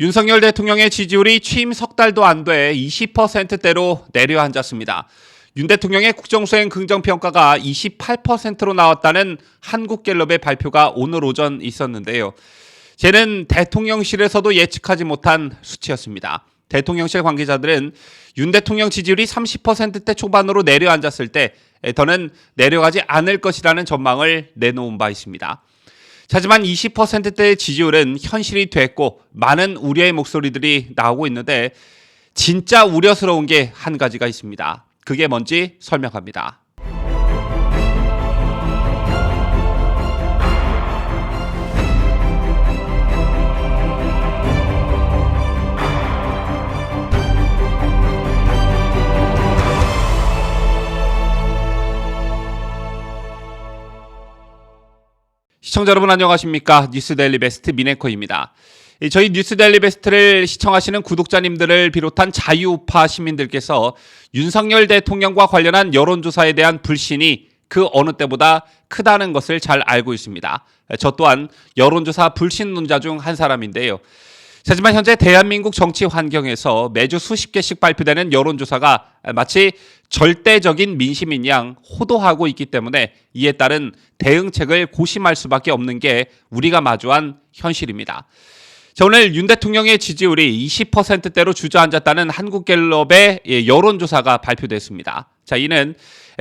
윤석열 대통령의 지지율이 취임 석 달도 안 돼 20%대로 내려앉았습니다. 윤 대통령의 국정수행 긍정평가가 28%로 나왔다는 한국갤럽의 발표가 오늘 오전 있었는데요. 쟤는 대통령실에서도 예측하지 못한 수치였습니다. 대통령실 관계자들은 윤 대통령 지지율이 30%대 초반으로 내려앉았을 때 더는 내려가지 않을 것이라는 전망을 내놓은 바 있습니다. 하지만 20%대의 지지율은 현실이 됐고 많은 우려의 목소리들이 나오고 있는데 진짜 우려스러운 게 한 가지가 있습니다. 그게 뭔지 설명합니다. 시청자 여러분 안녕하십니까? 뉴스데일리 베스트 민앵커입니다. 저희 뉴스데일리 베스트를 시청하시는 구독자님들을 비롯한 자유우파 시민들께서 윤석열 대통령과 관련한 여론조사에 대한 불신이 그 어느 때보다 크다는 것을 잘 알고 있습니다. 저 또한 여론조사 불신론자 중 한 사람인데요. 하지만 현재 대한민국 정치 환경에서 매주 수십 개씩 발표되는 여론조사가 마치 절대적인 민심인 양 호도하고 있기 때문에 이에 따른 대응책을 고심할 수밖에 없는 게 우리가 마주한 현실입니다. 자, 오늘 윤 대통령의 지지율이 20%대로 주저앉았다는 한국갤럽의 여론조사가 발표됐습니다. 자, 이는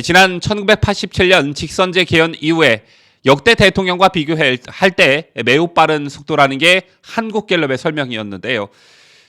지난 1987년 직선제 개헌 이후에 역대 대통령과 비교할 때 매우 빠른 속도라는 게 한국갤럽의 설명이었는데요.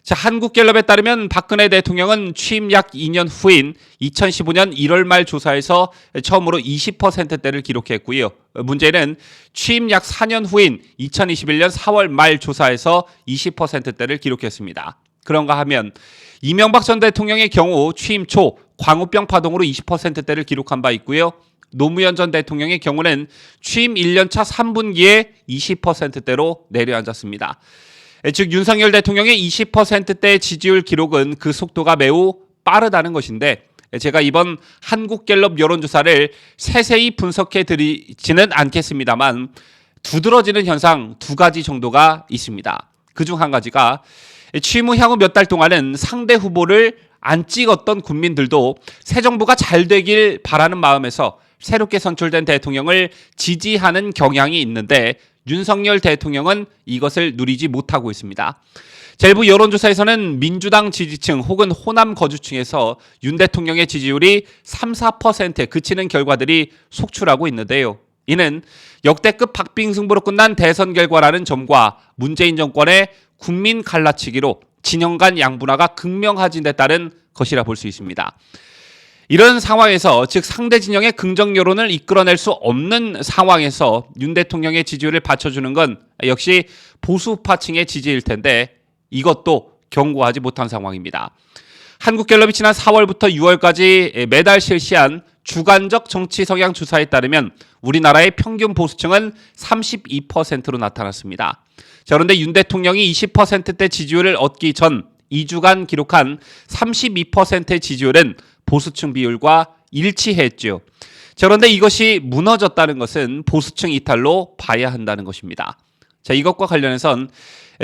자, 한국갤럽에 따르면 박근혜 대통령은 취임 약 2년 후인 2015년 1월 말 조사에서 처음으로 20%대를 기록했고요. 문제는 취임 약 4년 후인 2021년 4월 말 조사에서 20%대를 기록했습니다. 그런가 하면 이명박 전 대통령의 경우 취임 초 광우병 파동으로 20%대를 기록한 바 있고요. 노무현 전 대통령의 경우는 취임 1년차 3분기에 20%대로 내려앉았습니다. 즉 윤석열 대통령의 20%대 지지율 기록은 그 속도가 매우 빠르다는 것인데 제가 이번 한국갤럽 여론조사를 세세히 분석해 드리지는 않겠습니다만 두드러지는 현상 두 가지 정도가 있습니다. 그중 한 가지가 취임 후 향후 몇 달 동안은 상대 후보를 안 찍었던 국민들도 새 정부가 잘 되길 바라는 마음에서 새롭게 선출된 대통령을 지지하는 경향이 있는데 윤석열 대통령은 이것을 누리지 못하고 있습니다. 일부 여론조사에서는 민주당 지지층 혹은 호남 거주층에서 윤 대통령의 지지율이 3, 4%에 그치는 결과들이 속출하고 있는데요. 이는 역대급 박빙승부로 끝난 대선 결과라는 점과 문재인 정권의 국민 갈라치기로 진영 간 양분화가 극명화진 데 따른 것이라 볼 수 있습니다. 이런 상황에서 즉 상대 진영의 긍정 여론을 이끌어낼 수 없는 상황에서 윤 대통령의 지지율을 받쳐주는 건 역시 보수파층의 지지일 텐데 이것도 견고하지 못한 상황입니다. 한국갤럽이 지난 4월부터 6월까지 매달 실시한 주간적 정치 성향 조사에 따르면 우리나라의 평균 보수층은 32%로 나타났습니다. 자, 그런데 윤 대통령이 20%대 지지율을 얻기 전 2주간 기록한 32%의 지지율은 보수층 비율과 일치했죠. 자, 그런데 이것이 무너졌다는 것은 보수층 이탈로 봐야 한다는 것입니다. 자, 이것과 관련해선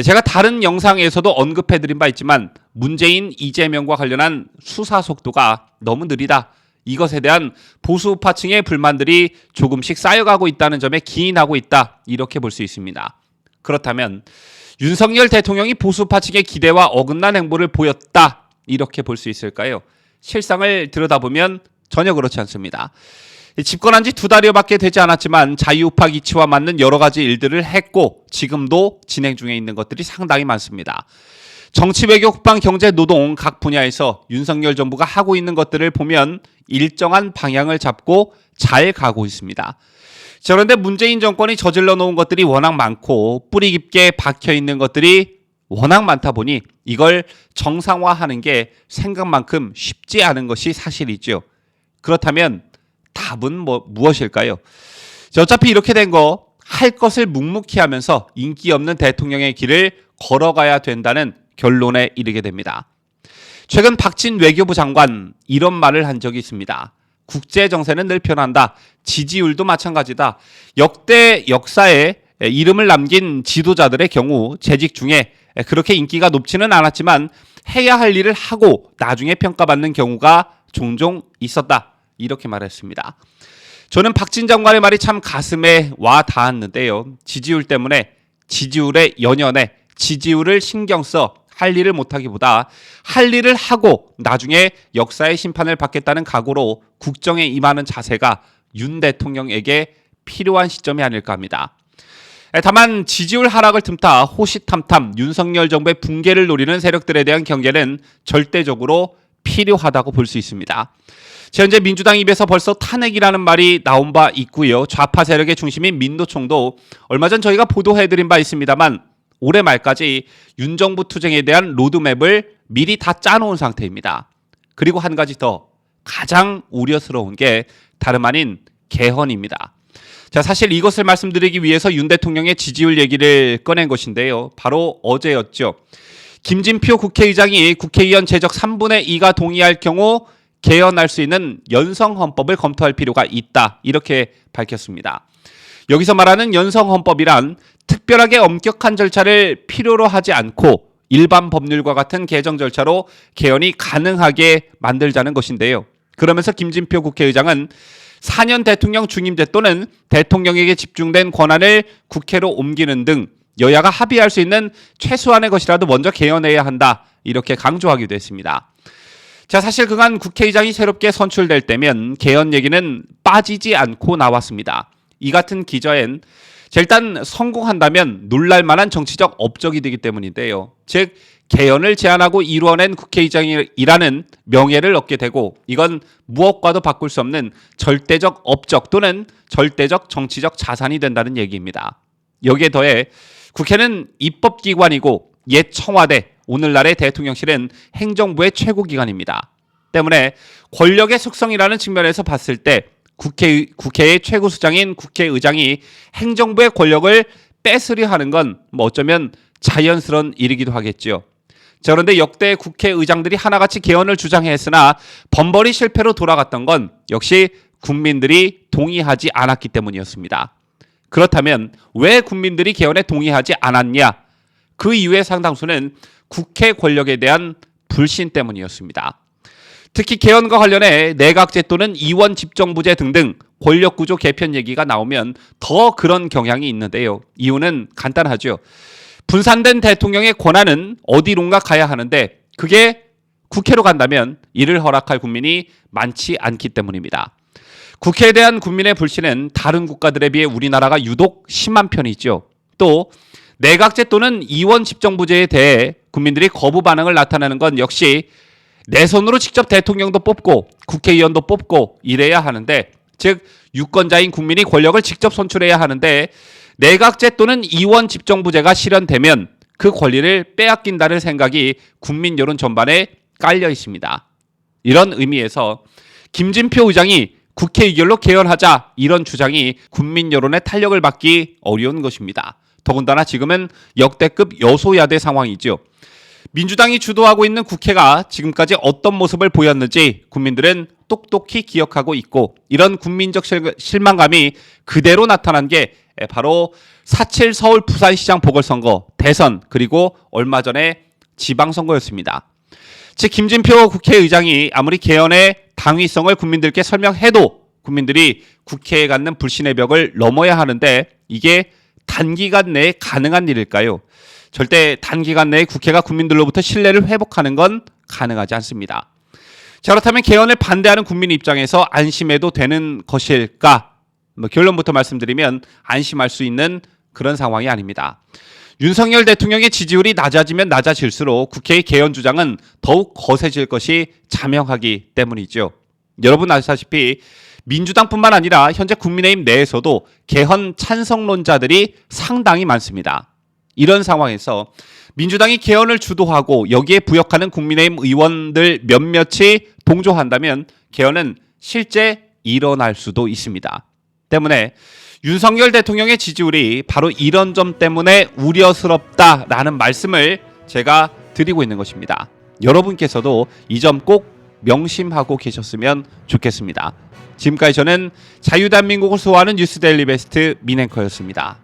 제가 다른 영상에서도 언급해드린 바 있지만 문재인, 이재명과 관련한 수사 속도가 너무 느리다. 이것에 대한 보수파층의 불만들이 조금씩 쌓여가고 있다는 점에 기인하고 있다. 이렇게 볼 수 있습니다. 그렇다면 윤석열 대통령이 보수파층의 기대와 어긋난 행보를 보였다. 이렇게 볼 수 있을까요? 실상을 들여다보면 전혀 그렇지 않습니다. 집권한 지 2달여밖에 되지 않았지만 자유우파 기치와 맞는 여러 가지 일들을 했고 지금도 진행 중에 있는 것들이 상당히 많습니다. 정치, 외교, 국방, 경제, 노동 각 분야에서 윤석열 정부가 하고 있는 것들을 보면 일정한 방향을 잡고 잘 가고 있습니다. 그런데 문재인 정권이 저질러 놓은 것들이 워낙 많고 뿌리 깊게 박혀 있는 것들이 워낙 많다 보니 이걸 정상화하는 게 생각만큼 쉽지 않은 것이 사실이죠. 그렇다면 답은 무엇일까요? 어차피 이렇게 된 거 할 것을 묵묵히 하면서 인기 없는 대통령의 길을 걸어가야 된다는 결론에 이르게 됩니다. 최근 박진 외교부 장관 이런 말을 한 적이 있습니다. 국제 정세는 늘 변한다. 지지율도 마찬가지다. 역대 역사에 이름을 남긴 지도자들의 경우 재직 중에 그렇게 인기가 높지는 않았지만 해야 할 일을 하고 나중에 평가받는 경우가 종종 있었다. 이렇게 말했습니다. 저는 박진 장관의 말이 참 가슴에 와 닿았는데요. 지지율 때문에 지지율에 연연해 지지율을 신경 써 할 일을 못하기보다 할 일을 하고 나중에 역사의 심판을 받겠다는 각오로 국정에 임하는 자세가 윤 대통령에게 필요한 시점이 아닐까 합니다. 다만 지지율 하락을 틈타 호시탐탐 윤석열 정부의 붕괴를 노리는 세력들에 대한 경계는 절대적으로 필요하다고 볼 수 있습니다. 현재 민주당 입에서 벌써 탄핵이라는 말이 나온 바 있고요. 좌파 세력의 중심인 민노총도 얼마 전 저희가 보도해드린 바 있습니다만 올해 말까지 윤 정부 투쟁에 대한 로드맵을 미리 다 짜놓은 상태입니다. 그리고 한 가지 더 가장 우려스러운 게 다름 아닌 개헌입니다. 자, 사실 이것을 말씀드리기 위해서 윤 대통령의 지지율 얘기를 꺼낸 것인데요. 바로 어제였죠. 김진표 국회의장이 국회의원 재적 3분의 2가 동의할 경우 개헌할 수 있는 연성헌법을 검토할 필요가 있다. 이렇게 밝혔습니다. 여기서 말하는 연성헌법이란 특별하게 엄격한 절차를 필요로 하지 않고 일반 법률과 같은 개정 절차로 개헌이 가능하게 만들자는 것인데요. 그러면서 김진표 국회의장은 4년 대통령 중임제 또는 대통령에게 집중된 권한을 국회로 옮기는 등 여야가 합의할 수 있는 최소한의 것이라도 먼저 개헌해야 한다. 이렇게 강조하기도 했습니다. 자, 사실 그간 국회의장이 새롭게 선출될 때면 개헌 얘기는 빠지지 않고 나왔습니다. 이 같은 기저엔 일단 성공한다면 놀랄만한 정치적 업적이 되기 때문인데요. 즉 개헌을 제안하고 이루어낸 국회의장이라는 명예를 얻게 되고 이건 무엇과도 바꿀 수 없는 절대적 업적 또는 절대적 정치적 자산이 된다는 얘기입니다. 여기에 더해 국회는 입법기관이고 옛 청와대, 오늘날의 대통령실은 행정부의 최고기관입니다. 때문에 권력의 속성이라는 측면에서 봤을 때 국회의 최고수장인 국회의장이 행정부의 권력을 뺏으려 하는 건 어쩌면 자연스러운 일이기도 하겠죠. 자, 그런데 역대 국회의장들이 하나같이 개헌을 주장했으나 번번이 실패로 돌아갔던 건 역시 국민들이 동의하지 않았기 때문이었습니다. 그렇다면 왜 국민들이 개헌에 동의하지 않았냐? 그 이유의 상당수는 국회 권력에 대한 불신 때문이었습니다. 특히 개헌과 관련해 내각제 또는 이원 집정부제 등등 권력구조 개편 얘기가 나오면 더 그런 경향이 있는데요. 이유는 간단하죠. 분산된 대통령의 권한은 어디론가 가야 하는데 그게 국회로 간다면 이를 허락할 국민이 많지 않기 때문입니다. 국회에 대한 국민의 불신은 다른 국가들에 비해 우리나라가 유독 심한 편이죠. 또 내각제 또는 이원 집정부제에 대해 국민들이 거부 반응을 나타내는 건 역시 내 손으로 직접 대통령도 뽑고 국회의원도 뽑고 이래야 하는데 즉 유권자인 국민이 권력을 직접 선출해야 하는데 내각제 또는 이원 집정부제가 실현되면 그 권리를 빼앗긴다는 생각이 국민 여론 전반에 깔려 있습니다. 이런 의미에서 김진표 의장이 국회 의결로 개헌하자 이런 주장이 국민 여론의 탄력을 받기 어려운 것입니다. 더군다나 지금은 역대급 여소야대 상황이죠. 민주당이 주도하고 있는 국회가 지금까지 어떤 모습을 보였는지 국민들은 똑똑히 기억하고 있고 이런 국민적 실망감이 그대로 나타난 게 바로 4.7 서울 부산시장 보궐선거, 대선 그리고 얼마 전에 지방선거였습니다. 즉 김진표 국회의장이 아무리 개헌의 당위성을 국민들께 설명해도 국민들이 국회에 갖는 불신의 벽을 넘어야 하는데 이게 단기간 내에 가능한 일일까요? 절대 단기간 내에 국회가 국민들로부터 신뢰를 회복하는 건 가능하지 않습니다. 자, 그렇다면 개헌을 반대하는 국민 입장에서 안심해도 되는 것일까? 결론부터 말씀드리면 안심할 수 있는 그런 상황이 아닙니다. 윤석열 대통령의 지지율이 낮아지면 낮아질수록 국회의 개헌 주장은 더욱 거세질 것이 자명하기 때문이죠. 여러분 아시다시피 민주당뿐만 아니라 현재 국민의힘 내에서도 개헌 찬성론자들이 상당히 많습니다. 이런 상황에서 민주당이 개헌을 주도하고 여기에 부역하는 국민의힘 의원들 몇몇이 동조한다면 개헌은 실제 일어날 수도 있습니다. 때문에 윤석열 대통령의 지지율이 바로 이런 점 때문에 우려스럽다라는 말씀을 제가 드리고 있는 것입니다. 여러분께서도 이 점 꼭 명심하고 계셨으면 좋겠습니다. 지금까지 저는 자유대한민국을 수호하는 뉴스데일리 베스트 민앵커였습니다.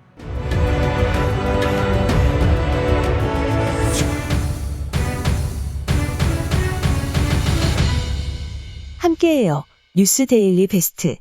함께해요. 뉴스 데일리 베스트.